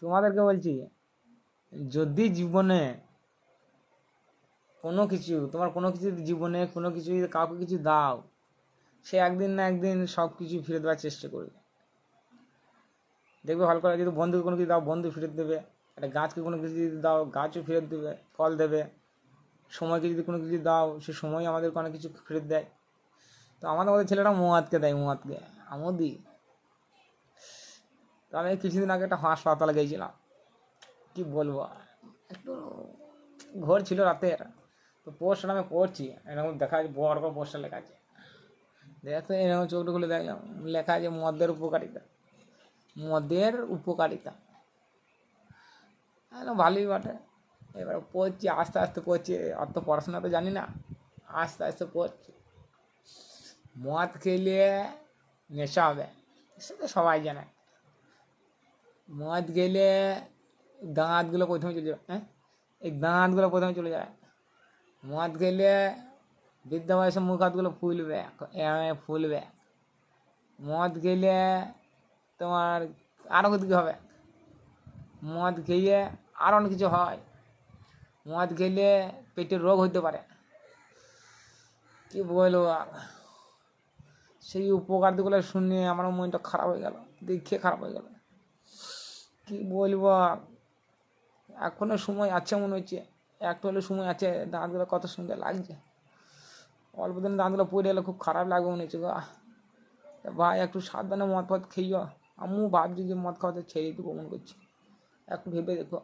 তোমাদেরকে বলছি, যদি জীবনে তোমার কোনো কিছু জীবনে কোনো কিছু যদি কাউকে কিছু দাও, সে একদিন না একদিন সব কিছু ফিরে দেওয়ার চেষ্টা করবে। দেখবে ভালো করে, যদি বন্ধুকে কোনো কিছু দাও বন্ধু ফেরত দেবে, একটা গাছকে কোনো কিছু যদি দাও গাছও ফেরত দেবে, ফল দেবে। সময়কে যদি কোনো কিছু দাও সে সময় আমাদেরকে অনেক কিছু ফেরত দেয়। তো আমাদের ছেলেটা মহাতকে দেয়, মহাতকে আমিও দিই। তো আমি কিছুদিন আগে একটা হাসপাতালে গিয়েছিলাম, কি বলবো, একটু ঘোর ছিল রাতের। তো পোস্টটা আমি পড়ছি, এরকম দেখা যাচ্ছে বড় করে পোস্টার লেখা আছে। দেখতে এরকম চোখটা খুলে দেখলাম, লেখা আছে মদের উপকারিতা, মদের উপকারিতা। ভালোই বটে। এবার পড়ছি, আস্তে আস্তে পড়ছি, অত পড়াশোনা তো জানি না, আস্তে আস্তে পড়ছি। মদ খেলে নেশা হবে, সেটা সবাই জানে। মদ খেলে দাঁতগুলো প্রথমে চলে যাবে, হ্যাঁ, এই দাঁতগুলো প্রথমে চলে যায়। মদ খেলে বৃদ্ধা বয়সে মুখ হাতগুলো ফুলবে, ফুলবে। মদ খেলে তোমার আরও কিছু হবে। মদ খেয়ে আরও অনেক কিছু হয়। মদ খেলে পেটের রোগ হতে পারে। কি বলবো আর, সেই উপকারগুলো শুনে আমার মনটা খারাপ হয়ে গেল, দেখে খারাপ হয়ে গেল। কি বলবো আর, এখনো সময় আছে মনে হচ্ছে, একটু হলে সময় আছে। দাঁতগুলো কত সুন্দর লাগছে, অল্প দিন দাঁতগুলো পড়ে এলে খুব খারাপ লাগবে মনে হচ্ছে। ভাই একটু সাবধানে মদ ফদ খেয়েও, আমিও ভাবছি যে মদ খাওয়াতে ছেড়ে দেবো মনে করছি, একটু ভেবে দেখো।